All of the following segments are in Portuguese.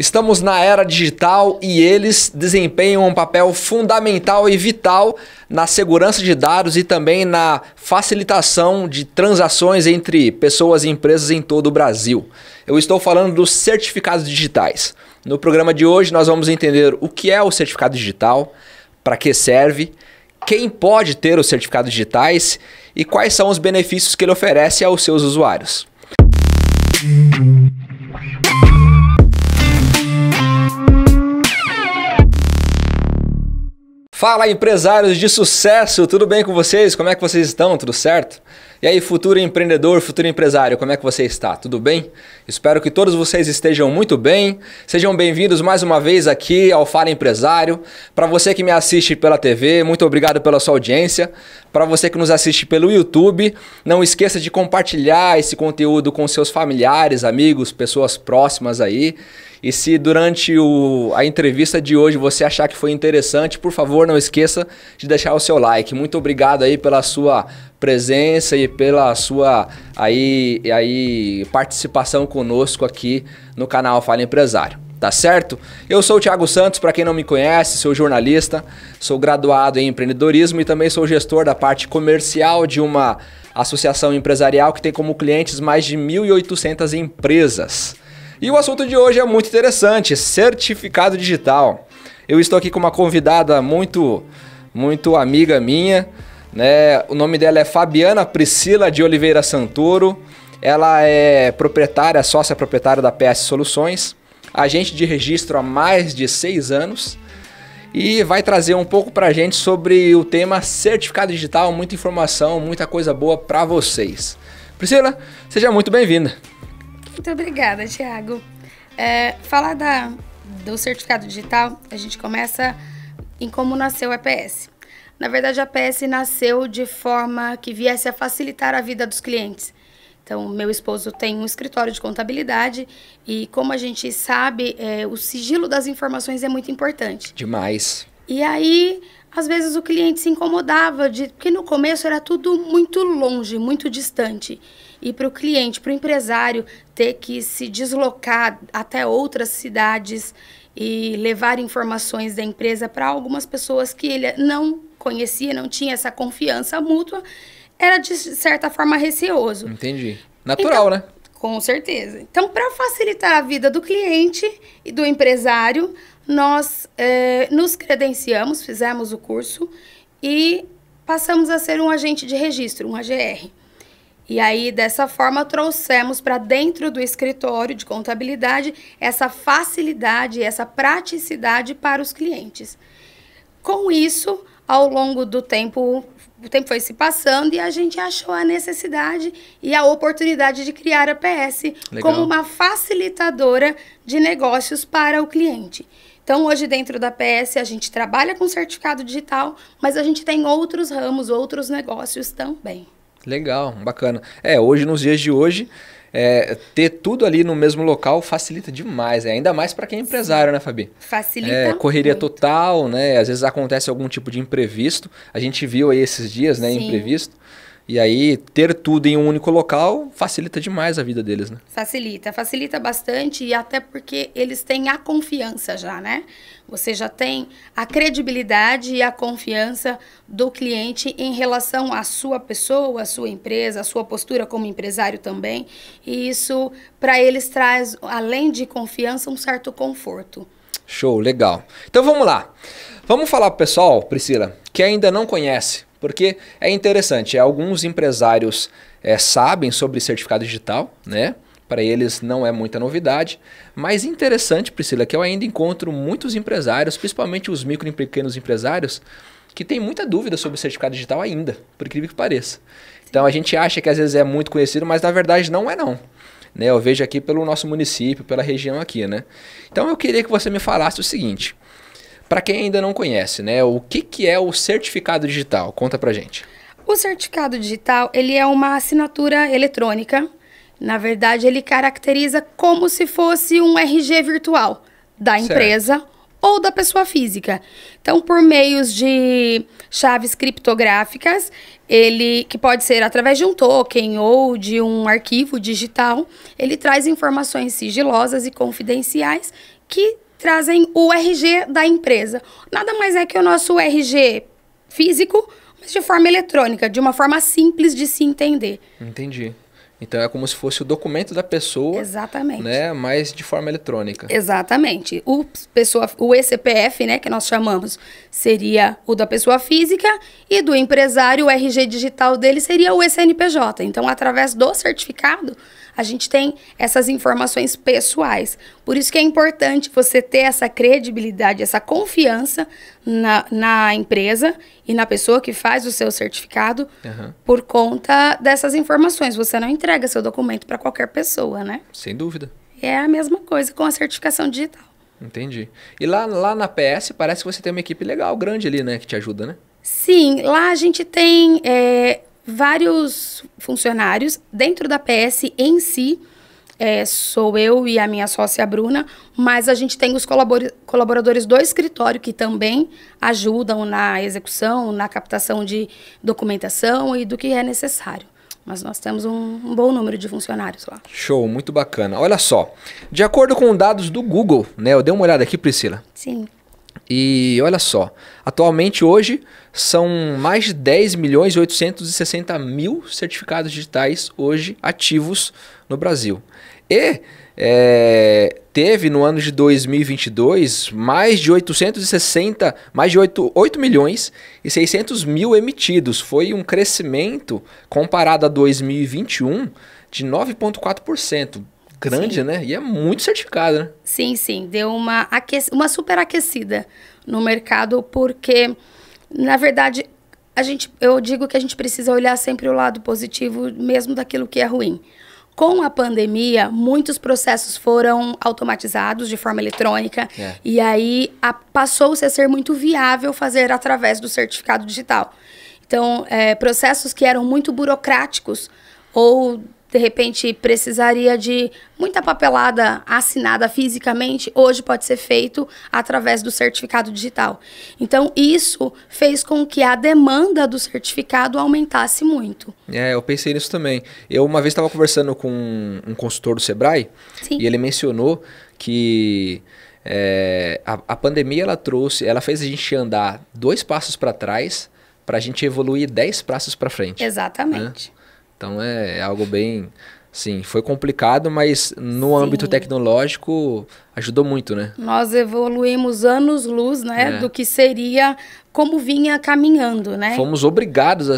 Estamos na era digital e eles desempenham um papel fundamental e vital na segurança de dados e também na facilitação de transações entre pessoas e empresas em todo o Brasil. Eu estou falando dos certificados digitais. No programa de hoje nós vamos entender o que é o certificado digital, para que serve, quem pode ter os certificados digitais e quais são os benefícios que ele oferece aos seus usuários. Fala, empresários de sucesso, tudo bem com vocês? Como é que vocês estão? Tudo certo? E aí, futuro empreendedor, futuro empresário, como é que você está? Tudo bem? Espero que todos vocês estejam muito bem. Sejam bem-vindos mais uma vez aqui ao Fala Empresário. Para você que me assiste pela TV, muito obrigado pela sua audiência. Para você que nos assiste pelo YouTube, não esqueça de compartilhar esse conteúdo com seus familiares, amigos, pessoas próximas aí. E se durante a entrevista de hoje você achar que foi interessante, por favor, não esqueça de deixar o seu like. Muito obrigado aí pela sua presença e pela sua participação conosco aqui no canal Fala Empresário. Tá certo? Eu sou o Thiago Santos, para quem não me conhece, sou jornalista, sou graduado em empreendedorismo e também sou gestor da parte comercial de uma associação empresarial que tem como clientes mais de 1.800 empresas. E o assunto de hoje é muito interessante, certificado digital. Eu estou aqui com uma convidada muito amiga minha, né? O nome dela é Fabiana Priscila de Oliveira Santoro. Ela é proprietária, sócia proprietária da PS Soluções, agente de registro há mais de 6 anos e vai trazer um pouco pra gente sobre o tema certificado digital, muita informação, muita coisa boa para vocês. Priscila, seja muito bem-vinda. Muito obrigada, Thiago. Falar do certificado digital, a gente começa em como nasceu a EPS. Na verdade, a EPS nasceu de forma que viesse a facilitar a vida dos clientes. Então, meu esposo tem um escritório de contabilidade e, como a gente sabe, o sigilo das informações é muito importante. Demais. E aí, às vezes, o cliente se incomodava, porque no começo era tudo muito longe, muito distante. E para o cliente, para o empresário, ter que se deslocar até outras cidades e levar informações da empresa para algumas pessoas que ele não conhecia, não tinha essa confiança mútua, era de certa forma receoso. Entendi. Natural, então, né? Com certeza. Então, para facilitar a vida do cliente e do empresário, nós nos credenciamos, fizemos o curso e passamos a ser um agente de registro, um AGR. E aí, dessa forma, trouxemos para dentro do escritório de contabilidade essa facilidade, essa praticidade para os clientes. Com isso, ao longo do tempo, o tempo foi se passando e a gente achou a necessidade e a oportunidade de criar a PS como uma facilitadora de negócios para o cliente. Então, hoje dentro da PS a gente trabalha com certificado digital, mas a gente tem outros ramos, outros negócios também. Legal, bacana. Hoje, nos dias de hoje, ter tudo ali no mesmo local facilita demais, ainda mais para quem é empresário, né, Fabi? Facilita correria muito. Total, né? Às vezes acontece algum tipo de imprevisto. A gente viu aí esses dias, né, Sim. Imprevisto. E aí, ter tudo em um único local facilita demais a vida deles, né? Facilita bastante e até porque eles têm a confiança já, né? Você já tem a credibilidade e a confiança do cliente em relação à sua pessoa, à sua empresa, à sua postura como empresário também. E isso, para eles, traz, além de confiança, um certo conforto. Show, legal. Então, vamos lá. Vamos falar pro pessoal, Priscila, que ainda não conhece. Porque é interessante, alguns empresários sabem sobre certificado digital, né? Para eles não é muita novidade, mas interessante, Priscila, que eu ainda encontro muitos empresários, principalmente os micro e pequenos empresários, que têm muita dúvida sobre certificado digital ainda, por incrível que pareça. Então a gente acha que às vezes é muito conhecido, mas na verdade não é não. Né? Eu vejo aqui pelo nosso município, pela região aqui, né? Então eu queria que você me falasse o seguinte. Para quem ainda não conhece, né, o que é o certificado digital? Conta pra gente. O certificado digital, ele é uma assinatura eletrônica. Na verdade, ele caracteriza como se fosse um RG virtual da empresa ou da pessoa física. Então, por meios de chaves criptográficas, que pode ser através de um token ou de um arquivo digital, ele traz informações sigilosas e confidenciais que trazem o RG da empresa. Nada mais é que o nosso RG físico, mas de forma eletrônica, de uma forma simples de se entender. Entendi. Então é como se fosse o documento da pessoa, exatamente, né, mas de forma eletrônica. Exatamente. O eCPF, né, que nós chamamos, seria o da pessoa física, e do empresário, o RG digital dele seria o eCNPJ. Então, através do certificado, a gente tem essas informações pessoais. Por isso que é importante você ter essa credibilidade, essa confiança na empresa e na pessoa que faz o seu certificado, por conta dessas informações. Você não entrega seu documento para qualquer pessoa, né? Sem dúvida. É a mesma coisa com a certificação digital. Entendi. E lá na PS parece que você tem uma equipe legal, grande ali, né? Que te ajuda, né? Sim, lá a gente tem vários funcionários. Dentro da PS em si, sou eu e a minha sócia Bruna, mas a gente tem os colaboradores do escritório que também ajudam na execução, na captação de documentação e do que é necessário. Mas nós temos um bom número de funcionários lá. Show, muito bacana. Olha só, de acordo com dados do Google, né? Eu dei uma olhada aqui, Priscila. Sim. E olha só, atualmente hoje são mais de 10.860.000 certificados digitais hoje ativos no Brasil. E teve no ano de 2022 mais de 8 milhões e 600 mil emitidos. Foi um crescimento comparado a 2021 de 9,4%. Grande, sim, né? E é muito certificado, né? Sim, sim. Deu uma superaquecida no mercado, porque, na verdade, eu digo que a gente precisa olhar sempre o lado positivo, mesmo daquilo que é ruim. Com a pandemia, muitos processos foram automatizados de forma eletrônica, e aí passou-se a ser muito viável fazer através do certificado digital. Então, processos que eram muito burocráticos ou de repente precisaria de muita papelada assinada fisicamente, hoje pode ser feito através do certificado digital. Então, isso fez com que a demanda do certificado aumentasse muito. Eu pensei nisso também. Eu uma vez estava conversando com um consultor do Sebrae, sim, e ele mencionou que a pandemia ela fez a gente andar 2 passos para trás para a gente evoluir 10 passos para frente. Exatamente. Né? Então é algo bem, sim, foi complicado, mas no âmbito tecnológico ajudou muito, né? Nós evoluímos anos-luz, né, do que seria como vinha caminhando, né? Fomos obrigados a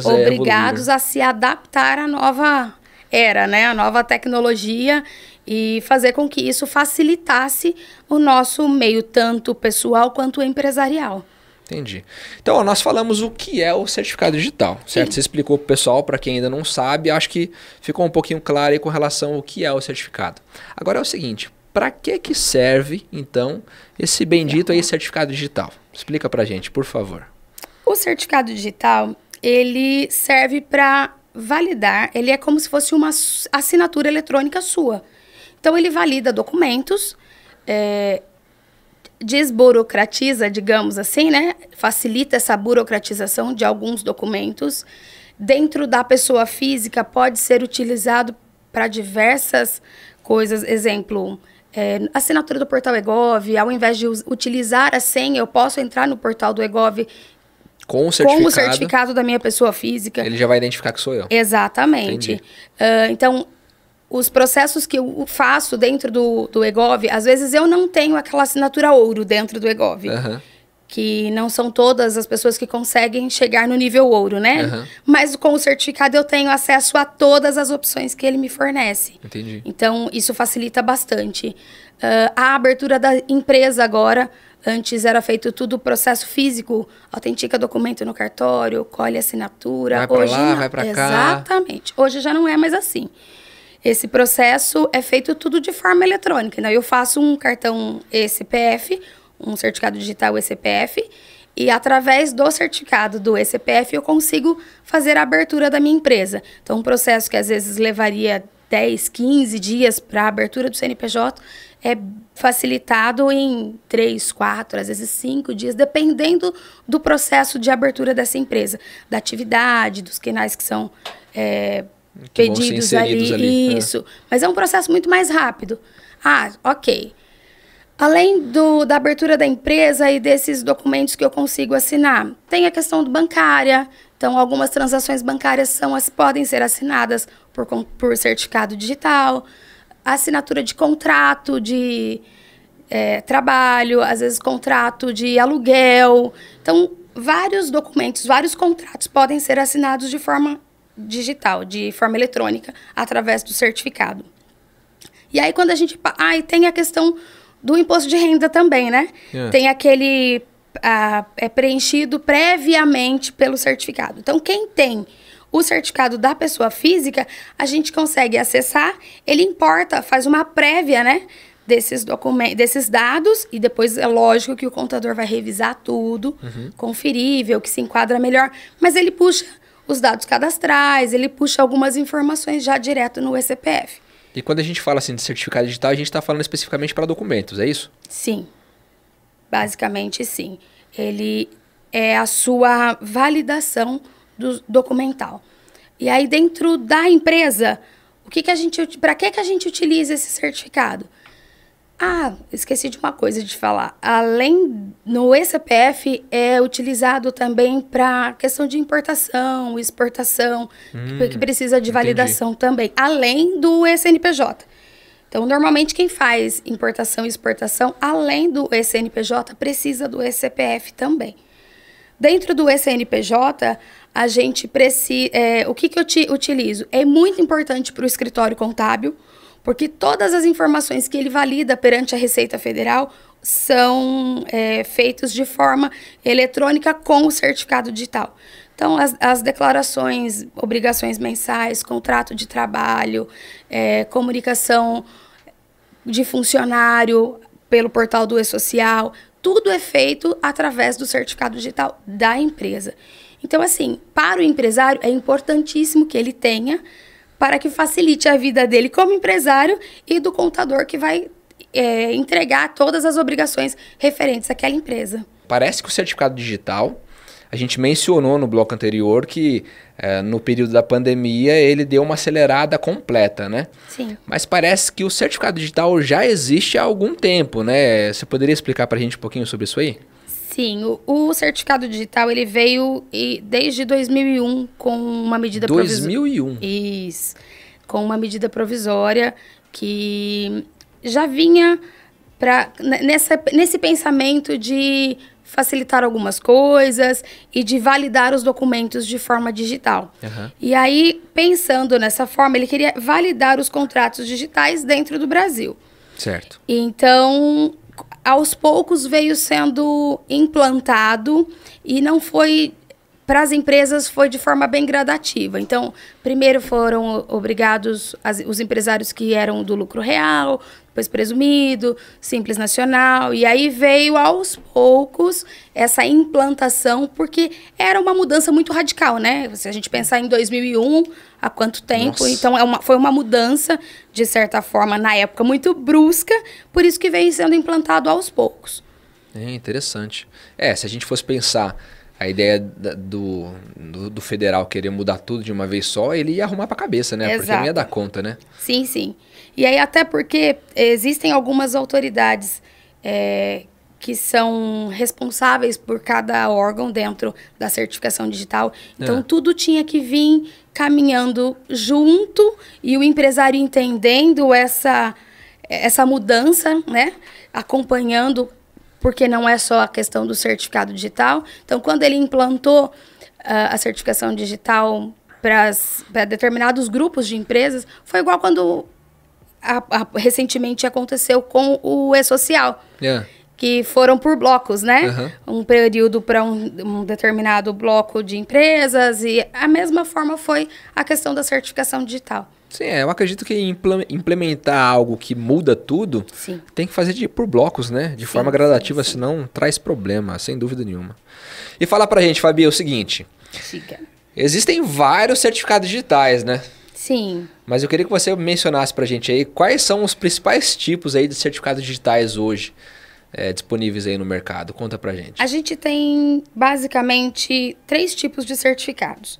a se adaptar à nova era, né, à nova tecnologia, e fazer com que isso facilitasse o nosso meio, tanto pessoal quanto empresarial. Entendi. Então, ó, nós falamos o que é o certificado digital, certo? Sim. Você explicou para o pessoal, para quem ainda não sabe, acho que ficou um pouquinho claro aí com relação ao que é o certificado. Agora é o seguinte, para que serve, então, esse bendito aí certificado digital? Explica para a gente, por favor. O certificado digital, ele serve para validar, ele é como se fosse uma assinatura eletrônica sua. Então, ele valida documentos, desburocratiza, digamos assim, né? Facilita essa burocratização de alguns documentos. Dentro da pessoa física, pode ser utilizado para diversas coisas. Exemplo, assinatura do portal eGov. Ao invés de utilizar a senha, eu posso entrar no portal do eGov com o certificado da minha pessoa física. Ele já vai identificar que sou eu. Exatamente. Então, os processos que eu faço dentro do eGov, às vezes eu não tenho aquela assinatura ouro dentro do eGov. Que não são todas as pessoas que conseguem chegar no nível ouro, né? Mas com o certificado eu tenho acesso a todas as opções que ele me fornece. Entendi. Então, isso facilita bastante. A abertura da empresa agora, antes era feito tudo processo físico, autentica documento no cartório, colhe assinatura. Vai pra lá, vai pra cá. Exatamente. Hoje já não é mais assim. Esse processo é feito tudo de forma eletrônica. Então, eu faço um cartão eCPF, um certificado digital eCPF, e através do certificado do eCPF eu consigo fazer a abertura da minha empresa. Então, um processo que às vezes levaria 10, 15 dias para a abertura do CNPJ é facilitado em 3, 4, às vezes 5 dias, dependendo do processo de abertura dessa empresa, da atividade, dos canais que são pedidos ali. Isso. Mas é um processo muito mais rápido. Ah, ok. Além da abertura da empresa e desses documentos que eu consigo assinar, tem a questão bancária. Então, algumas transações bancárias podem ser assinadas por certificado digital, assinatura de contrato de trabalho, às vezes contrato de aluguel. Então, vários documentos, vários contratos podem ser assinados de forma digital, de forma eletrônica, através do certificado. E aí, quando a gente... e tem a questão do imposto de renda também, né? Tem aquele... é preenchido previamente pelo certificado. Então, quem tem o certificado da pessoa física, a gente consegue acessar, ele importa, faz uma prévia, né? Desses documentos, desses dados, e depois é lógico que o contador vai revisar tudo, conferível, que se enquadra melhor, mas ele puxa os dados cadastrais, ele puxa algumas informações já direto no eCPF. E quando a gente fala assim de certificado digital, a gente está falando especificamente para documentos, é isso? Sim, basicamente sim. Ele é a sua validação documental. E aí dentro da empresa, para que a gente utiliza esse certificado? Esqueci de uma coisa de falar. Além, no eCPF, é utilizado também para questão de importação, exportação, que precisa de validação também, além do CNPJ. Então, normalmente, quem faz importação e exportação, além do CNPJ, precisa do eCPF também. Dentro do CNPJ, a gente precisa... o que eu utilizo? É muito importante para o escritório contábil, porque todas as informações que ele valida perante a Receita Federal são feitas de forma eletrônica com o certificado digital. Então, as declarações, obrigações mensais, contrato de trabalho, comunicação de funcionário pelo portal do E-Social, tudo é feito através do certificado digital da empresa. Então, assim, para o empresário é importantíssimo que ele tenha, para que facilite a vida dele como empresário e do contador que vai entregar todas as obrigações referentes àquela empresa. Parece que o certificado digital, a gente mencionou no bloco anterior que no período da pandemia ele deu uma acelerada completa, né? Sim. Mas parece que o certificado digital já existe há algum tempo, né? Você poderia explicar para a gente um pouquinho sobre isso aí? Sim, o certificado digital ele veio desde 2001 com uma medida provisória. 2001? Isso, com uma medida provisória que já vinha nesse pensamento de facilitar algumas coisas e de validar os documentos de forma digital. E aí, pensando nessa forma, ele queria validar os contratos digitais dentro do Brasil. Certo. Então, aos poucos veio sendo implantado e não foi... Para as empresas foi de forma bem gradativa. Então, primeiro foram obrigados os empresários que eram do lucro real, depois presumido, simples nacional. E aí veio aos poucos essa implantação, porque era uma mudança muito radical, né? Se a gente pensar em 2001, há quanto tempo? Nossa. Então, foi uma mudança, de certa forma, na época, muito brusca, por isso que veio sendo implantado aos poucos. É interessante. Se a gente fosse pensar... A ideia do federal querer mudar tudo de uma vez só, ele ia arrumar para a cabeça, né? Exato. Porque não ia dar conta, né? Sim, sim. E aí até porque existem algumas autoridades que são responsáveis por cada órgão dentro da certificação digital. Então, tudo tinha que vir caminhando junto e o empresário entendendo essa mudança, né? Acompanhando, porque não é só a questão do certificado digital. Então, quando ele implantou a certificação digital para determinados grupos de empresas, foi igual quando recentemente aconteceu com o E-Social, que foram por blocos, né? Um período para um determinado bloco de empresas, e a mesma forma foi a questão da certificação digital. Sim, eu acredito que implementar algo que muda tudo, tem que fazer por blocos, né? De forma gradativa, senão traz problema, sem dúvida nenhuma. E fala pra gente, Fabi, o seguinte. Chica. Existem vários certificados digitais, né? Sim. Mas eu queria que você mencionasse pra gente aí quais são os principais tipos aí de certificados digitais hoje disponíveis aí no mercado. Conta pra gente. A gente tem basicamente 3 tipos de certificados.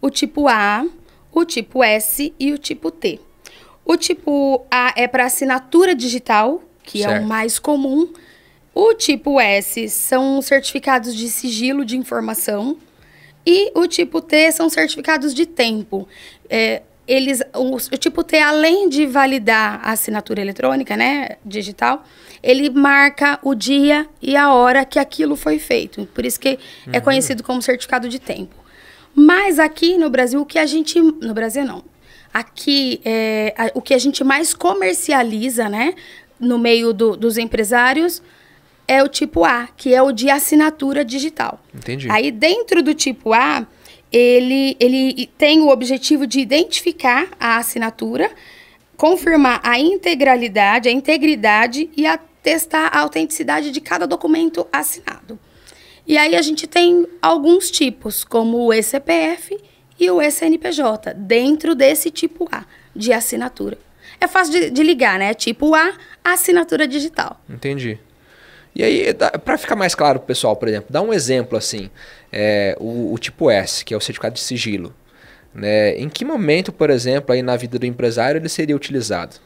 O tipo A, o tipo S e o tipo T. O tipo A é para assinatura digital que é o mais comum. O tipo S são certificados de sigilo de informação. E o tipo T são certificados de tempo. O tipo T, além de validar a assinatura eletrônica, né, digital, ele marca o dia e a hora que aquilo foi feito. Por isso que é conhecido como certificado de tempo. Mas aqui no Brasil, o que a gente... No Brasil, não. Aqui, o que a gente mais comercializa, né, no meio dos empresários, é o tipo A, que é o de assinatura digital. Entendi. Aí, dentro do tipo A, ele tem o objetivo de identificar a assinatura, confirmar a integralidade, a integridade e atestar a autenticidade de cada documento assinado. E aí a gente tem alguns tipos, como o eCPF e o eCNPJ, dentro desse tipo A de assinatura. É fácil de ligar, né? Tipo A, assinatura digital. Entendi. E aí, para ficar mais claro pro pessoal, por exemplo, dá um exemplo assim, o tipo S, que é o certificado de sigilo. Né? Em que momento, por exemplo, aí na vida do empresário ele seria utilizado?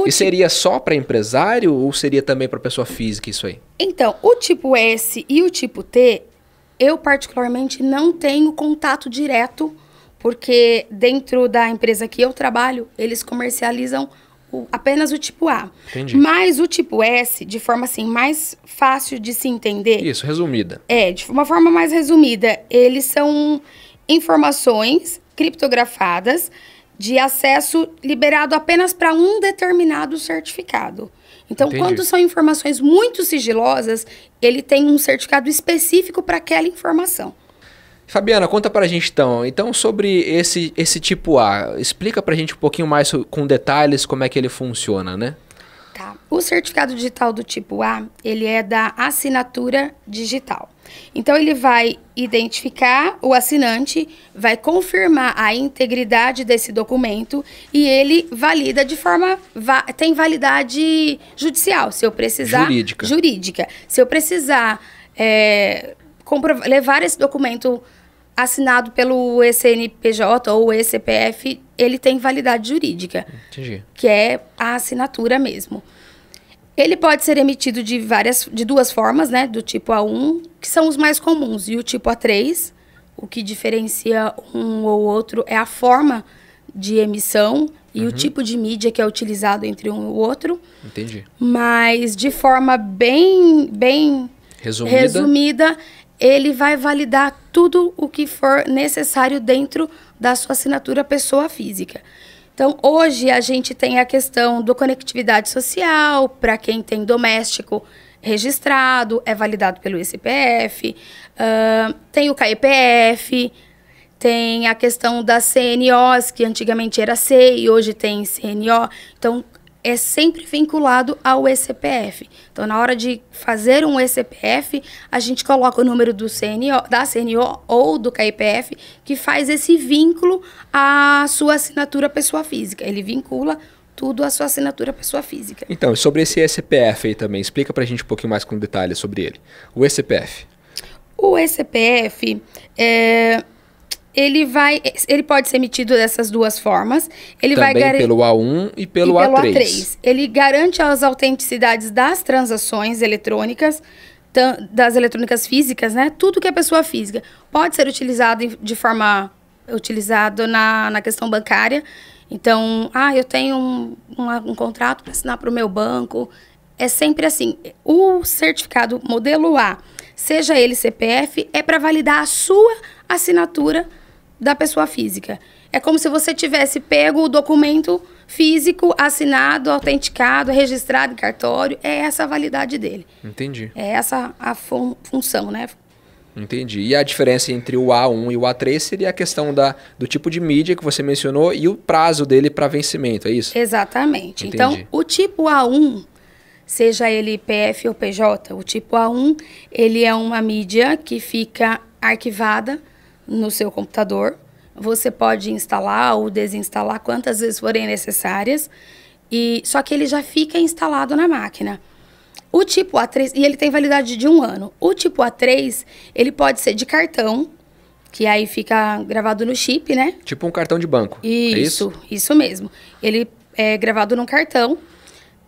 E seria só para empresário ou seria também para pessoa física isso aí? Então, o tipo S e o tipo T, eu particularmente não tenho contato direto, porque dentro da empresa que eu trabalho, eles comercializam apenas o tipo A. Entendi. Mas o tipo S, de forma assim, mais fácil de se entender... Isso, resumida. De uma forma mais resumida, eles são informações criptografadas de acesso liberado apenas para um determinado certificado. Então, Entendi. Quando são informações muito sigilosas, ele tem um certificado específico para aquela informação. Fabiana, conta pra gente então sobre esse tipo A. Explica pra gente um pouquinho mais com detalhes como é que ele funciona, né? Tá. O certificado digital do tipo A, ele é da assinatura digital. Então, ele vai identificar o assinante, vai confirmar a integridade desse documento e ele valida de forma... tem validade judicial, se eu precisar... Jurídica. Se eu precisar levar esse documento assinado pelo eCNPJ ou eCPF, ele tem validade jurídica. Entendi. Que é a assinatura mesmo. Ele pode ser emitido de duas formas, né? Do tipo A1, que são os mais comuns, e o tipo A3. O que diferencia um ou outro é a forma de emissão e o tipo de mídia que é utilizado entre um e o outro. Entendi. Mas de forma bem resumida, ele vai validar tudo o que for necessário dentro da sua assinatura pessoa física. Então, hoje a gente tem a questão da conectividade social, para quem tem doméstico registrado, é validado pelo eCPF, tem o CAEPF, tem a questão das CNOs, que antigamente era C e hoje tem CNO. Então, é sempre vinculado ao eCPF. Então, na hora de fazer um eCPF, a gente coloca o número do CNO, da CNO ou do CAEPF, que faz esse vínculo à sua assinatura pessoa física. Ele vincula tudo à sua assinatura pessoa física. Então, sobre esse eCPF aí também, explica pra gente um pouquinho mais com detalhes sobre ele. O eCPF. O eCPF ele pode ser emitido dessas duas formas. Ele também pelo A1 e pelo A3. Ele garante as autenticidades das transações eletrônicas, das eletrônicas físicas, né? Tudo que é pessoa física pode ser utilizado utilizado na questão bancária. Então, eu tenho um contrato para assinar para o meu banco. É sempre assim. O certificado modelo A, seja ele CPF, é para validar a sua assinatura da pessoa física. É como se você tivesse pego o documento físico, assinado, autenticado, registrado em cartório. É essa a validade dele. Entendi. É essa a função, né? Entendi. E a diferença entre o A1 e o A3 seria a questão do tipo de mídia que você mencionou e o prazo dele para vencimento, é isso? Exatamente. Entendi. Então, o tipo A1, seja ele PF ou PJ, o tipo A1, ele é uma mídia que fica arquivada no seu computador. Você pode instalar ou desinstalar quantas vezes forem necessárias, só que ele já fica instalado na máquina. O tipo A3, e ele tem validade de 1 ano. O tipo A3, ele pode ser de cartão, que aí fica gravado no chip, né? Tipo um cartão de banco, Isso, é isso? Isso mesmo. Ele é gravado num cartão.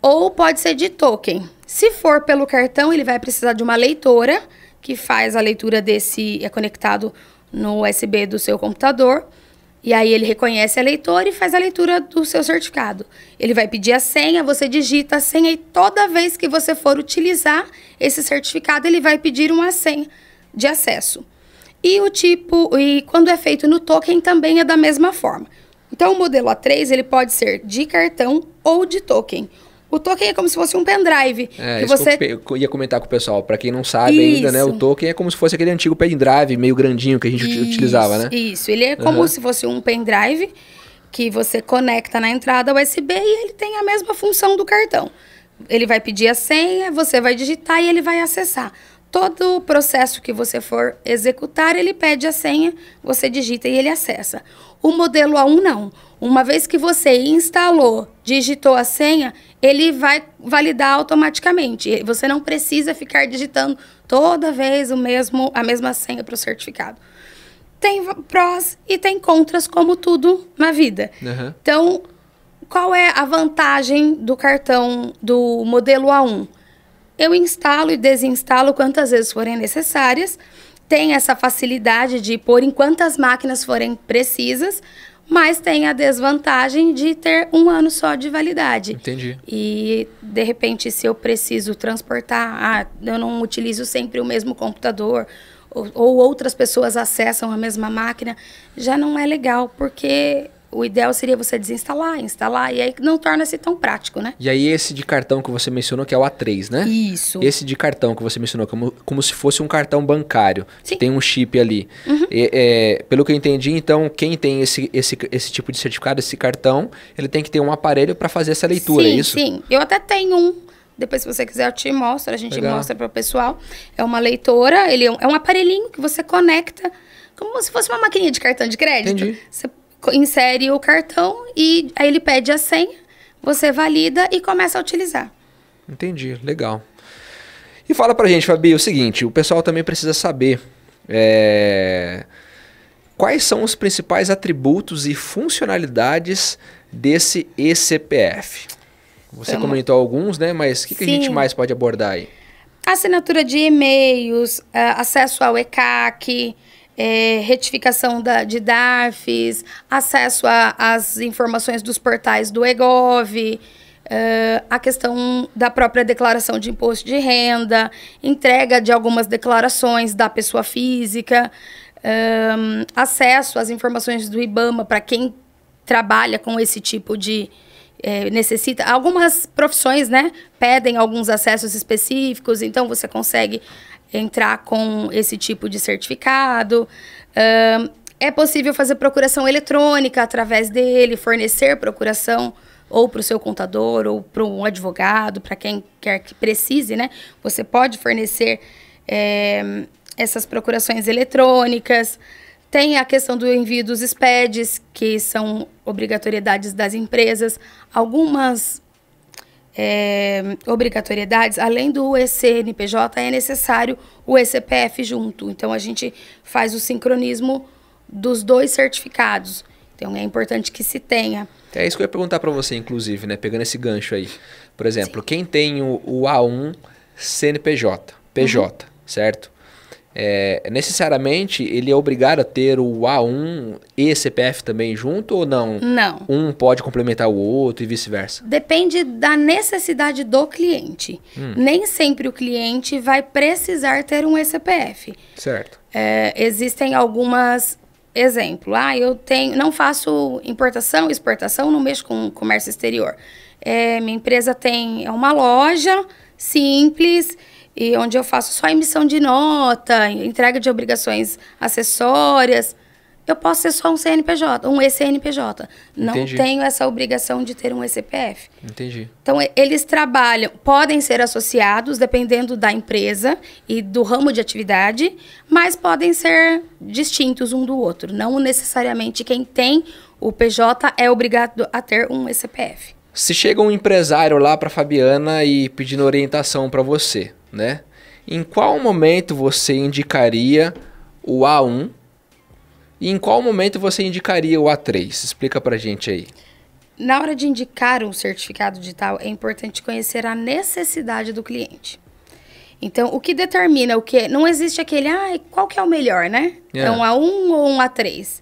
ou pode ser de token. Se for pelo cartão, ele vai precisar de uma leitora, que faz a leitura desse, é conectado no USB do seu computador, e aí ele reconhece a leitora e faz a leitura do seu certificado. Ele vai pedir a senha, você digita a senha e toda vez que você for utilizar esse certificado, ele vai pedir uma senha de acesso. E quando é feito no token também é da mesma forma. Então o modelo A3 ele pode ser de cartão ou de token. O token é como se fosse um pendrive. Que você... eu ia comentar com o pessoal. Para quem não sabe ainda, né? O token é como se fosse aquele antigo pendrive meio grandinho que a gente utilizava, né? Isso, ele é como se fosse um pendrive que você conecta na entrada USB e ele tem a mesma função do cartão. Ele vai pedir a senha, você vai digitar e ele vai acessar. Todo o processo que você for executar, ele pede a senha, você digita e ele acessa. O modelo A1 não. Uma vez que você instalou, digitou a senha, ele vai validar automaticamente. Você não precisa ficar digitando toda vez a mesma senha para o certificado. Tem prós e tem contras, como tudo na vida. Então, qual é a vantagem do cartão do modelo A1? Eu instalo e desinstalo quantas vezes forem necessárias. Tem essa facilidade de pôr em quantas máquinas forem precisas, mas tem a desvantagem de ter 1 ano só de validade. Entendi. E, de repente, se eu preciso transportar, eu não utilizo sempre o mesmo computador, ou outras pessoas acessam a mesma máquina, já não é legal, porque o ideal seria você desinstalar, instalar, e aí não torna-se tão prático, né? E aí esse de cartão que você mencionou, que é o A3, né? Isso. Esse de cartão que você mencionou, como se fosse um cartão bancário, Sim. que tem um chip ali. Pelo que eu entendi, então, quem tem esse tipo de certificado, esse cartão, ele tem que ter um aparelho para fazer essa leitura, sim, é isso? Sim, eu até tenho um. Depois, se você quiser, eu te mostro. A gente mostra para o pessoal. É uma leitora, ele é um aparelhinho que você conecta, como se fosse uma maquininha de cartão de crédito. Entendi. Você insere o cartão e aí ele pede a senha, você valida e começa a utilizar. Entendi, legal. E fala pra gente, Fabi, o seguinte, o pessoal também precisa saber quais são os principais atributos e funcionalidades desse eCPF. Você comentou alguns, né? Mas o que a gente mais pode abordar aí? Assinatura de e-mails, acesso ao ECAC, retificação de DARFs, acesso às informações dos portais do eGov, a questão da própria declaração de imposto de renda, entrega de algumas declarações da pessoa física, acesso às informações do IBAMA para quem trabalha com esse tipo de... necessita. Algumas profissões, né, pedem alguns acessos específicos, então você consegue entrar com esse tipo de certificado. É possível fazer procuração eletrônica através dele, fornecer procuração ou para o seu contador ou para um advogado, para quem quer que precise, né? Você pode fornecer essas procurações eletrônicas. Tem a questão do envio dos SPEDs, que são obrigatoriedades das empresas. Algumas obrigatoriedades, além do ECNPJ, é necessário o eCPF junto. Então, a gente faz o sincronismo dos 2 certificados. Então, é importante que se tenha. É isso que eu ia perguntar para você, inclusive, né? Pegando esse gancho aí. Por exemplo, quem tem o A1 CNPJ, certo? Necessariamente ele é obrigado a ter o A1 e CPF também junto ou não? Não. Um pode complementar o outro e vice-versa? Depende da necessidade do cliente. Nem sempre o cliente vai precisar ter um eCPF. Certo. Existem algumas... Exemplo, eu não faço importação, exportação, não mexo com comércio exterior. Minha empresa tem uma loja simples... e onde eu faço só emissão de nota, entrega de obrigações acessórias, eu posso ser só um CNPJ, um eCNPJ. Não tenho essa obrigação de ter um eCPF. Entendi. Então, eles trabalham, podem ser associados, dependendo da empresa e do ramo de atividade, mas podem ser distintos um do outro. Não necessariamente quem tem o PJ é obrigado a ter um eCPF. Se chega um empresário lá para Fabiana e pedindo orientação para você, né? Em qual momento você indicaria o A1 e em qual momento você indicaria o A3? Explica pra gente aí. na hora de indicar um certificado digital, é importante conhecer a necessidade do cliente. Então, o que determina o que... Não existe aquele, qual que é o melhor, né? É um A1 ou um A3?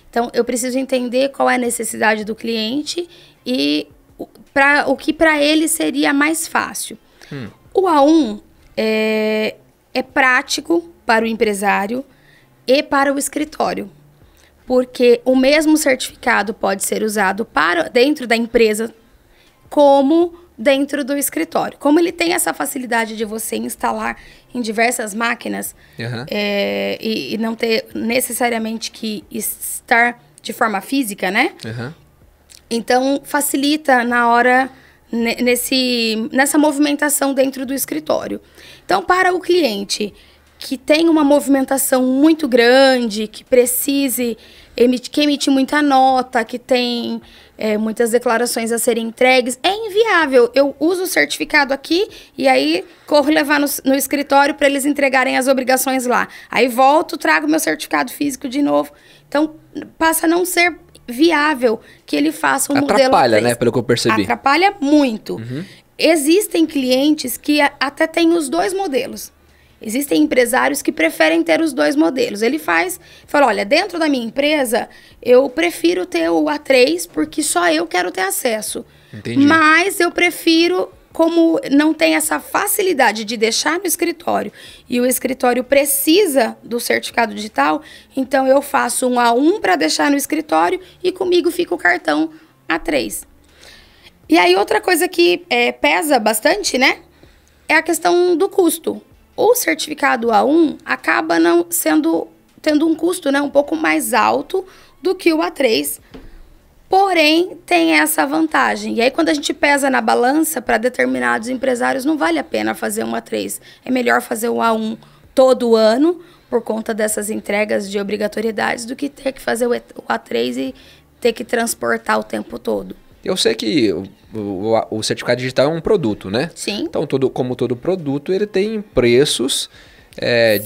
Então, eu preciso entender qual é a necessidade do cliente e o que para ele seria mais fácil. O A1 é prático para o empresário e para o escritório. Porque o mesmo certificado pode ser usado dentro da empresa como dentro do escritório. Como ele tem essa facilidade de você instalar em diversas máquinas e não ter necessariamente que estar de forma física, né? Então, facilita na hora, nessa movimentação dentro do escritório. Então, para o cliente que tem uma movimentação muito grande, que precise emitir muita nota, que tem muitas declarações a serem entregues, é inviável. Eu uso o certificado aqui e aí corro levar no escritório para eles entregarem as obrigações lá. Aí volto, trago meu certificado físico de novo. Então, passa a não ser viável que ele faça um modelo A3. Atrapalha, né? Pelo que eu percebi. Atrapalha muito. Existem clientes que até têm os dois modelos. Existem empresários que preferem ter os dois modelos. Ele fala, olha, dentro da minha empresa, eu prefiro ter o A3 porque só eu quero ter acesso. Entendi. Mas eu prefiro, como não tem essa facilidade de deixar no escritório e o escritório precisa do certificado digital, então eu faço um A1 para deixar no escritório e comigo fica o cartão A3. E aí outra coisa que pesa bastante, né, é a questão do custo. O certificado A1 acaba tendo um custo, né, um pouco mais alto do que o A3, porém tem essa vantagem. E aí quando a gente pesa na balança, para determinados empresários não vale a pena fazer um A3. É melhor fazer o A1 todo ano, por conta dessas entregas de obrigatoriedades, do que ter que fazer o A3 e ter que transportar o tempo todo. Eu sei que o certificado digital é um produto, né? Sim. Então, como todo produto, ele tem preços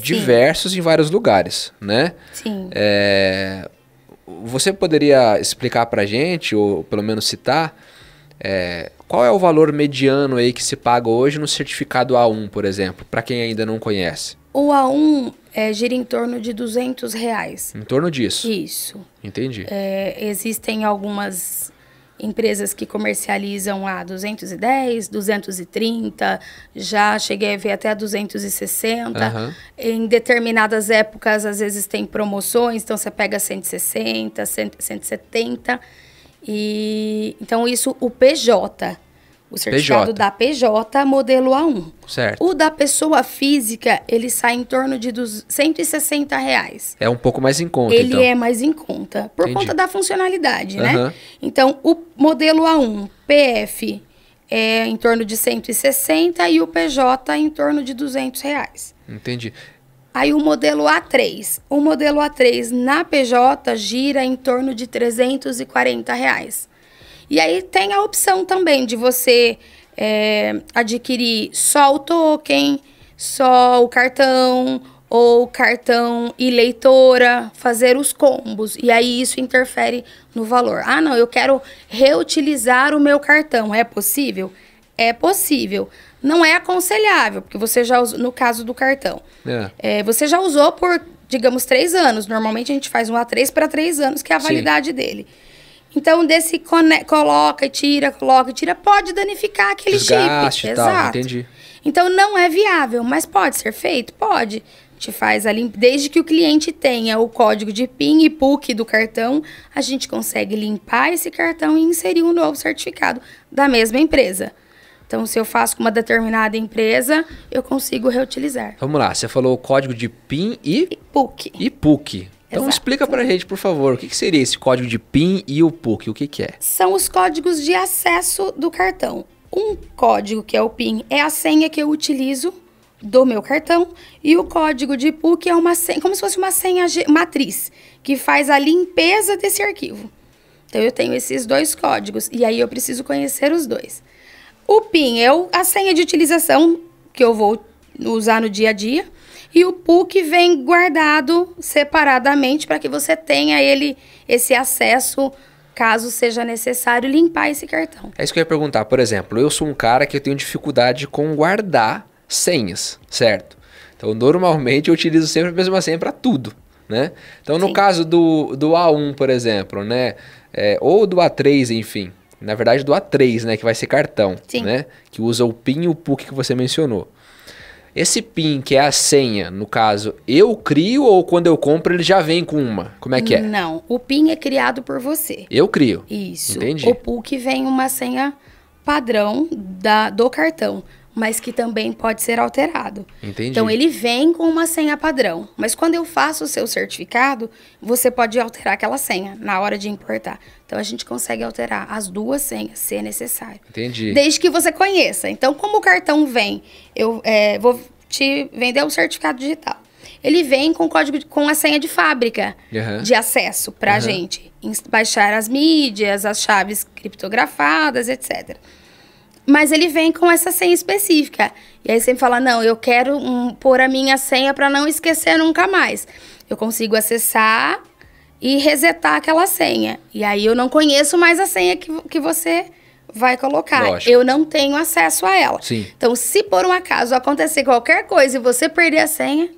diversos em vários lugares, né? Sim. Você poderia explicar pra gente, ou pelo menos citar, qual é o valor mediano aí que se paga hoje no certificado A1, por exemplo, para quem ainda não conhece? O A1 gira em torno de R$200. Em torno disso? Isso. Entendi. Existem algumas empresas que comercializam a 210, 230, já cheguei a ver até a 260. Em determinadas épocas, às vezes tem promoções, então você pega 160, 170. Então, isso o PJ, o certificado da PJ, modelo A1. Certo. O da pessoa física, ele sai em torno de R$160. É um pouco mais em conta, Ele então. é mais em conta, por Entendi. conta da funcionalidade, né? Então, o modelo A1, PF, é em torno de 160 e o PJ em torno de R$200. Entendi. Aí o modelo A3. O modelo A3 na PJ gira em torno de R$340. E aí tem a opção também de você adquirir só o token, só o cartão, ou cartão e leitora, fazer os combos. E aí isso interfere no valor. Ah, não, eu quero reutilizar o meu cartão. É possível? É possível. Não é aconselhável, porque você já usou, no caso do cartão, você já usou por, digamos, 3 anos. Normalmente a gente faz um A3 para 3 anos, que é a validade dele. Então, coloca e tira, pode danificar aquele desgaste chip. E tal, Exato. Entendi. Então, não é viável, mas pode ser feito? Pode. A gente faz ali, desde que o cliente tenha o código de PIN e PUC do cartão, a gente consegue limpar esse cartão e inserir um novo certificado da mesma empresa. Então, se eu faço com uma determinada empresa, eu consigo reutilizar. Vamos lá, você falou o código de PIN e PUC. E PUC. Então, Exato. Explica pra gente, por favor, o que seria esse código de PIN e o PUC? O que é? São os códigos de acesso do cartão. Um código, que é o PIN, é a senha que eu utilizo do meu cartão. E o código de PUC é uma senha, como se fosse uma senha matriz, que faz a limpeza desse arquivo. Então, eu tenho esses 2 códigos, e aí eu preciso conhecer os 2. O PIN é a senha de utilização que eu vou usar no dia a dia. E o PUC vem guardado separadamente para que você tenha esse acesso caso seja necessário limpar esse cartão. É isso que eu ia perguntar. Por exemplo, eu sou um cara que eu tenho dificuldade com guardar senhas, certo? Então, normalmente eu utilizo sempre a mesma senha para tudo, né? Então, no caso do A1, por exemplo, né? Ou do A3, enfim. Na verdade, do A3, né? Que vai ser cartão, né? Que usa o PIN e o PUC que você mencionou. Esse PIN, que é a senha, no caso, eu crio ou quando eu compro ele já vem com uma? Como é que é? Não, o PIN é criado por você. Eu crio. Isso. Entendi. O PUC vem uma senha padrão do cartão, mas que também pode ser alterado. Entendi. Então, ele vem com uma senha padrão. Mas quando eu faço o seu certificado, você pode alterar aquela senha na hora de importar. Então, a gente consegue alterar as duas senhas, se necessário. Entendi. Desde que você conheça. Então, como o cartão vem, eu vou te vender o certificado digital. Ele vem com código, com a senha de fábrica de acesso para a gente. Baixar as mídias, as chaves criptografadas, etc. Mas ele vem com essa senha específica. E aí você me fala, não, eu quero pôr a minha senha para não esquecer nunca mais. Eu consigo acessar e resetar aquela senha. E aí eu não conheço mais a senha que você vai colocar. Lógico. Eu não tenho acesso a ela. Sim. Então, se por um acaso acontecer qualquer coisa e você perder a senha,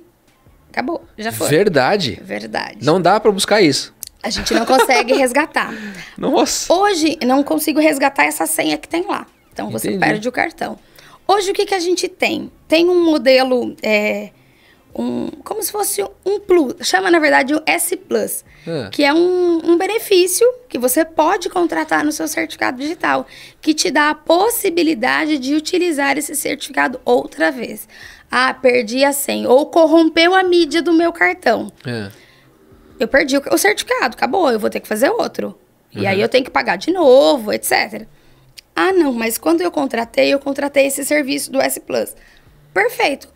acabou, já foi. Verdade? Verdade. Não dá para buscar isso. A gente não consegue resgatar. Nossa. Hoje, não consigo resgatar essa senha que tem lá. Então, você perde o cartão. Hoje, o que a gente tem? Tem um modelo, como se fosse um Plus. Chama, na verdade, o S Plus. Que é um benefício que você pode contratar no seu certificado digital. Que te dá a possibilidade de utilizar esse certificado outra vez. Ah, perdi a senha. Ou corrompeu a mídia do meu cartão. Eu perdi o certificado. Acabou, eu vou ter que fazer outro. E aí, eu tenho que pagar de novo, etc. Ah, não, mas quando eu contratei esse serviço do S Plus. Perfeito.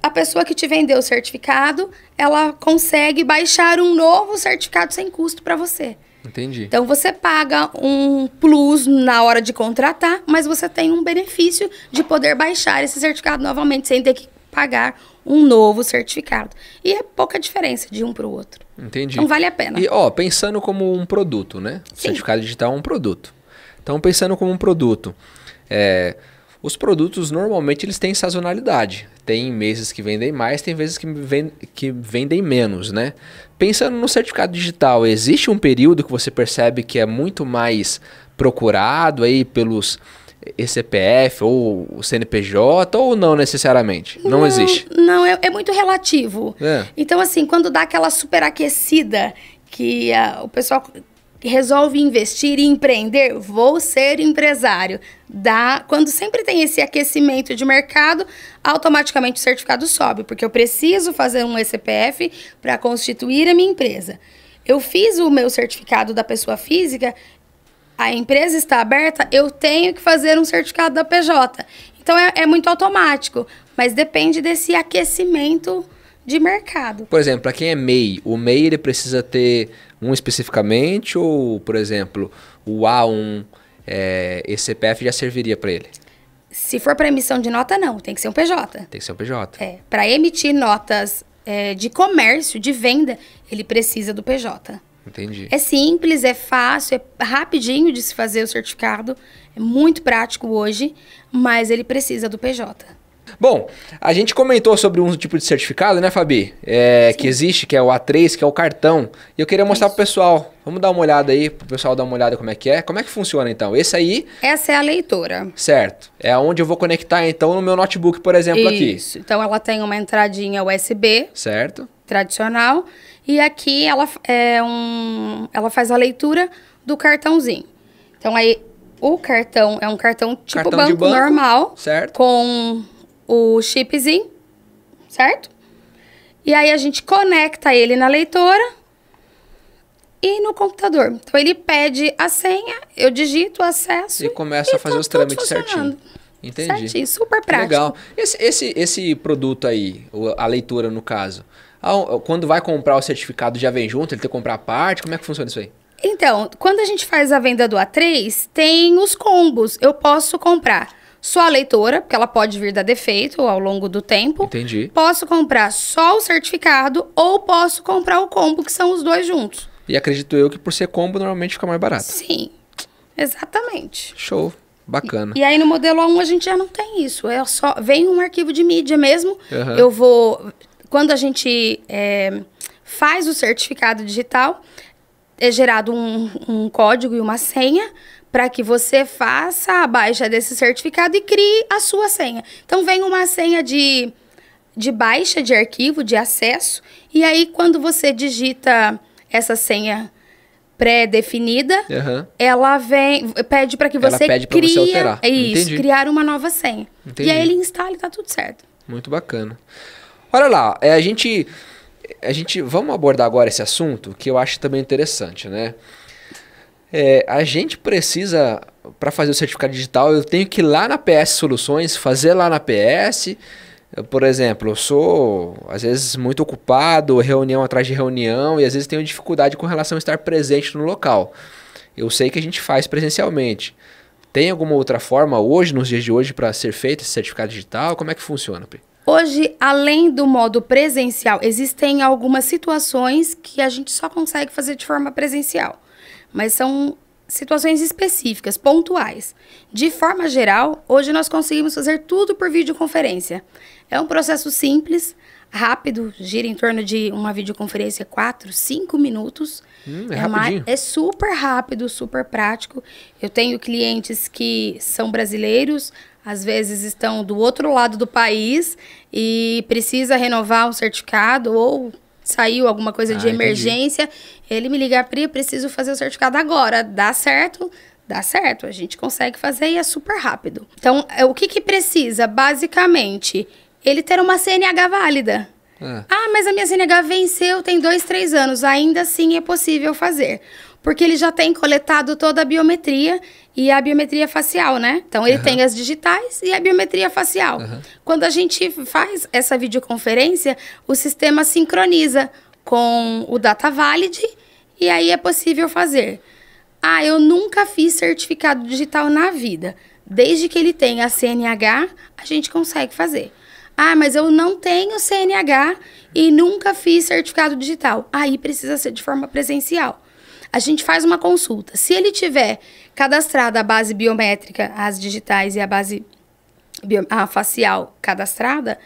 A pessoa que te vendeu o certificado, ela consegue baixar um novo certificado sem custo para você. Entendi. Então, você paga um plus na hora de contratar, mas você tem um benefício de poder baixar esse certificado novamente, sem ter que pagar um novo certificado. E é pouca diferença de um para o outro. Entendi. Então, vale a pena. E, pensando como um produto, né? O certificado digital é um produto. Então, pensando como um produto, os produtos normalmente eles têm sazonalidade. Tem meses que vendem mais, tem vezes que vendem menos, né? Pensando no certificado digital, existe um período que você percebe que é muito mais procurado aí pelos CPF ou o CNPJ ou não necessariamente? Não existe? Não, é muito relativo. Então, assim, quando dá aquela superaquecida que o pessoal resolve investir e empreender, vou ser empresário. Quando sempre tem esse aquecimento de mercado, automaticamente o certificado sobe, porque eu preciso fazer um ECPF para constituir a minha empresa. Eu fiz o meu certificado da pessoa física, a empresa está aberta, eu tenho que fazer um certificado da PJ. Então, é muito automático, mas depende desse aquecimento de mercado. Por exemplo, para quem é MEI, o MEI ele precisa ter um especificamente ou, por exemplo, o A1, esse CPF já serviria para ele? Se for para emissão de nota, não. Tem que ser um PJ. Tem que ser um PJ. Para emitir notas de comércio, de venda, ele precisa do PJ. Entendi. É simples, é fácil, é rapidinho de se fazer o certificado. É muito prático hoje, mas ele precisa do PJ. Bom, a gente comentou sobre um tipo de certificado, né, Fabi? Que existe, que é o A3, que é o cartão. E eu queria mostrar pro pessoal. Vamos dar uma olhada aí, pro pessoal dar uma olhada como é que é. Como é que funciona, então? Esse aí... Essa é a leitora. Certo. É onde eu vou conectar, então, no meu notebook, por exemplo, aqui. Isso. Então, ela tem uma entradinha USB. Certo. Tradicional. E aqui, ela faz a leitura do cartãozinho. Então, aí, o cartão é um cartão tipo banco normal. Certo. Com o chipzinho, certo? E aí a gente conecta ele na leitora e no computador. Então ele pede a senha, eu digito, acesso e começa a fazer os trâmites certinho. Entendi. Certinho, super prático. Legal. Esse produto aí, a leitura no caso, quando vai comprar o certificado já vem junto, ele tem que comprar a parte, como é que funciona isso aí? Então, quando a gente faz a venda do A3, tem os combos. Eu posso comprar só a leitora, porque ela pode vir dar defeito ao longo do tempo. Entendi. Posso comprar só o certificado ou posso comprar o combo, que são os dois juntos. E acredito eu que por ser combo, normalmente fica mais barato. Sim, exatamente. Show. Bacana. E aí no modelo A1 a gente já não tem isso. É só vem um arquivo de mídia mesmo. Uhum. Quando a gente faz o certificado digital, é gerado um código e uma senha para que você faça a baixa desse certificado e crie a sua senha. Então vem uma senha de baixa de arquivo, de acesso, e aí quando você digita essa senha pré-definida, ela pede para que você você alterar. Criar uma nova senha. Entendi. E aí ele instala e tá tudo certo. Muito bacana. Olha lá, vamos abordar agora esse assunto que eu acho também interessante, né? A gente precisa, para fazer o certificado digital, eu tenho que ir lá na PS Soluções, fazer lá na PS. Por exemplo, eu sou, às vezes, muito ocupado, reunião atrás de reunião, e às vezes tenho dificuldade com relação a estar presente no local. Eu sei que a gente faz presencialmente. Tem alguma outra forma hoje, nos dias de hoje, para ser feito esse certificado digital? Como é que funciona, Pri? Hoje, além do modo presencial, existem algumas situações que a gente só consegue fazer de forma presencial. Mas são situações específicas, pontuais. De forma geral, hoje nós conseguimos fazer tudo por videoconferência. É um processo simples, rápido, gira em torno de uma videoconferência 4, 5 minutos. Rapidinho. É super rápido, super prático. Eu tenho clientes que são brasileiros, às vezes estão do outro lado do país e precisa renovar um certificado ou saiu alguma coisa de emergência. Entendi. Ele me liga, Pri, preciso fazer o certificado agora. Dá certo? Dá certo. A gente consegue fazer e é super rápido. Então, o que precisa? Basicamente, ele ter uma CNH válida. Mas a minha CNH venceu, tem 2, 3 anos. Ainda assim é possível fazer. Porque ele já tem coletado toda a biometria e a biometria facial, né? Então, ele tem as digitais e a biometria facial. Quando a gente faz essa videoconferência, o sistema sincroniza com o DataValid e aí é possível fazer. Eu nunca fiz certificado digital na vida. Desde que ele tenha a CNH, a gente consegue fazer. Mas eu não tenho CNH e nunca fiz certificado digital. Aí precisa ser de forma presencial. A gente faz uma consulta. Se ele tiver cadastrada a base biométrica, as digitais e a base facial cadastrada,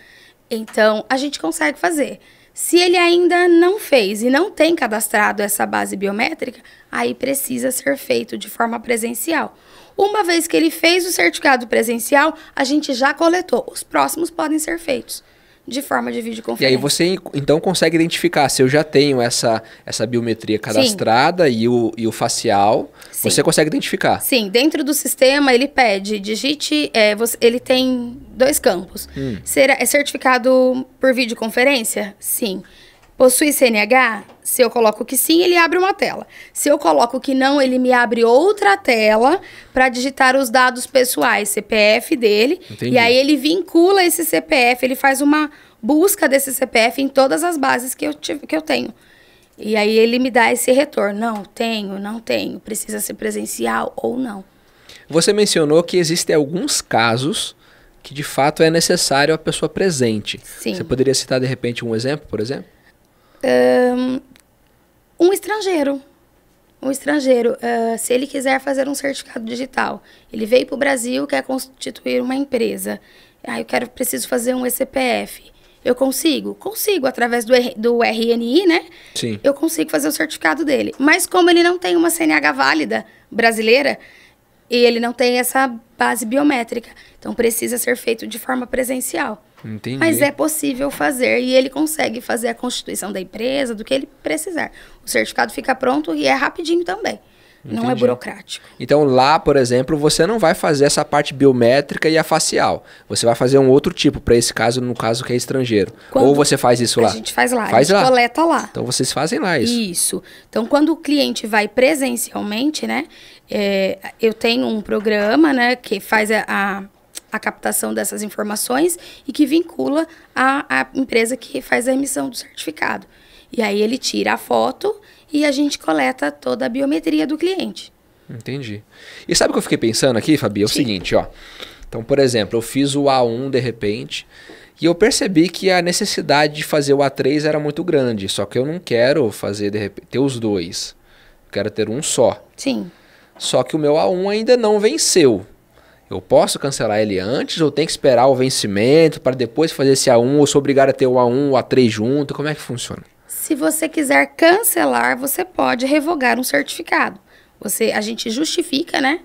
então a gente consegue fazer. Se ele ainda não fez e não tem cadastrado essa base biométrica, aí precisa ser feito de forma presencial. Uma vez que ele fez o certificado presencial, a gente já coletou. Os próximos podem ser feitos de forma de videoconferência. E aí você, então, consegue identificar se eu já tenho essa biometria cadastrada e o facial. Sim. Você consegue identificar? Sim. Dentro do sistema, ele pede, digite... ele tem 2 campos. É certificado por videoconferência? Sim. Possui CNH? Se eu coloco que sim, ele abre uma tela. Se eu coloco que não, ele me abre outra tela para digitar os dados pessoais, CPF dele. Entendi. E aí ele vincula esse CPF, ele faz uma busca desse CPF em todas as bases que eu tenho. E aí ele me dá esse retorno. Não tenho, precisa ser presencial ou não. Você mencionou que existem alguns casos que de fato é necessário a pessoa presente. Sim. Você poderia citar de repente um exemplo, por exemplo? Um estrangeiro, se ele quiser fazer um certificado digital, ele veio para o Brasil, quer constituir uma empresa, preciso fazer um ECPF, eu consigo? Consigo, através do RNI, né? Sim. Eu consigo fazer o certificado dele, mas como ele não tem uma CNH válida brasileira, e ele não tem essa base biométrica, então precisa ser feito de forma presencial. Entendi. Mas é possível fazer e ele consegue fazer a constituição da empresa, do que ele precisar. O certificado fica pronto e é rapidinho também. Entendi. Não é burocrático. Então lá, por exemplo, você não vai fazer essa parte biométrica e a facial. Você vai fazer um outro tipo para esse caso, no caso que é estrangeiro. Ou você faz isso lá? A gente faz lá, a gente coleta lá. Então vocês fazem lá isso? Isso. Então quando o cliente vai presencialmente, né? Eu tenho um programa, né? Que faz a captação dessas informações e que vincula a empresa que faz a emissão do certificado. E aí ele tira a foto e a gente coleta toda a biometria do cliente. Entendi. E sabe o que eu fiquei pensando aqui, Fabi? É o seguinte, ó. Então, por exemplo, eu fiz o A1 de repente E eu percebi que a necessidade de fazer o A3 era muito grande, só que eu não quero fazer, de repente, ter os dois. Eu quero ter um só. Sim. Só que o meu A1 ainda não venceu. Eu posso cancelar ele antes ou tenho que esperar o vencimento para depois fazer esse A1 ou sou obrigado a ter o A1 o A3 junto? Como é que funciona? Se você quiser cancelar, você pode revogar um certificado. A gente justifica, né?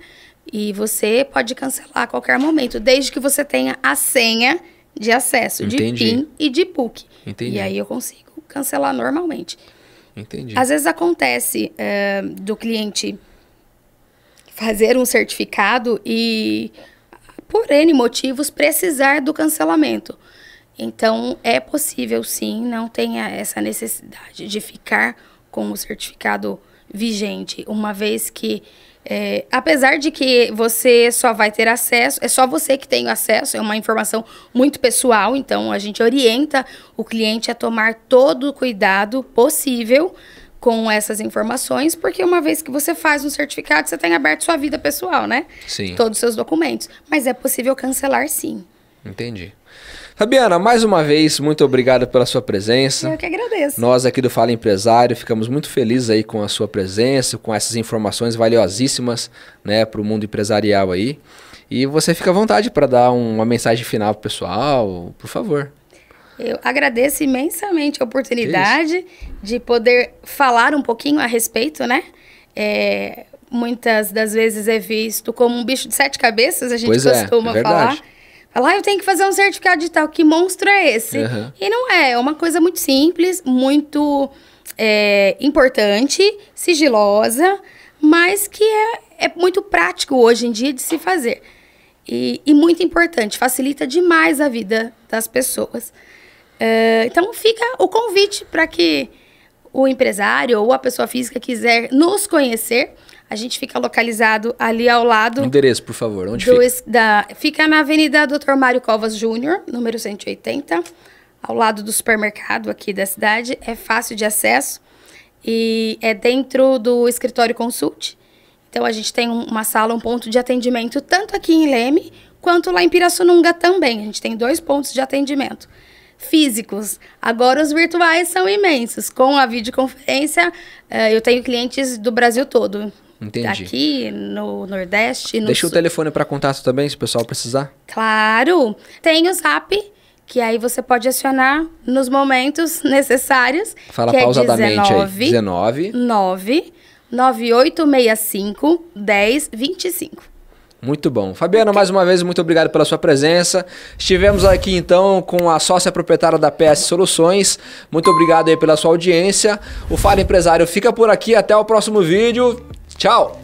E você pode cancelar a qualquer momento, desde que você tenha a senha de acesso, Entendi. de PIN e de PUC. Entendi. E aí eu consigo cancelar normalmente. Entendi. Às vezes acontece do cliente fazer um certificado e, por N motivos, precisar do cancelamento. Então, é possível sim, não tenha essa necessidade de ficar com o certificado vigente, uma vez que, apesar de que você só vai ter acesso, é só você que tem acesso, é uma informação muito pessoal, então a gente orienta o cliente a tomar todo o cuidado possível com essas informações, porque uma vez que você faz um certificado, você tem aberto sua vida pessoal, né? Sim. Todos os seus documentos. Mas é possível cancelar, sim. Entendi. Fabiana, mais uma vez, muito obrigado pela sua presença. Eu que agradeço. Nós aqui do Fala Empresário ficamos muito felizes aí com a sua presença, com essas informações valiosíssimas, né, para o mundo empresarial aí. E você fica à vontade para dar uma mensagem final pro pessoal, por favor. Eu agradeço imensamente a oportunidade de poder falar um pouquinho a respeito, né? Muitas das vezes é visto como um bicho de 7 cabeças, a gente costuma falar. Falar, eu tenho que fazer um certificado digital, que monstro é esse? Uhum. E não é uma coisa muito simples, muito importante, sigilosa, mas que é muito prático hoje em dia de se fazer. E muito importante, facilita demais a vida das pessoas. Então fica o convite para que o empresário ou a pessoa física quiser nos conhecer. A gente fica localizado ali ao lado. Endereço, por favor, onde fica? Fica na Avenida Dr. Mário Covas Júnior, número 180, ao lado do supermercado aqui da cidade. É fácil de acesso e é dentro do escritório Consult. Então a gente tem uma sala, um ponto de atendimento tanto aqui em Leme quanto lá em Pirassununga também. A gente tem 2 pontos de atendimento físicos. Agora os virtuais são imensos. Com a videoconferência, eu tenho clientes do Brasil todo. Entendi. Aqui no Nordeste, no Deixa Sul. o telefone para contato também, se o pessoal precisar. Claro. Tem o Zap, que aí você pode acionar nos momentos necessários. Fala que pausadamente é aí. 19 9865 1025. Muito bom. Fabiana, mais uma vez, muito obrigado pela sua presença. Estivemos aqui, então, com a sócia proprietária da PS Soluções. Muito obrigado aí pela sua audiência. O Fala Empresário fica por aqui. Até o próximo vídeo. Tchau!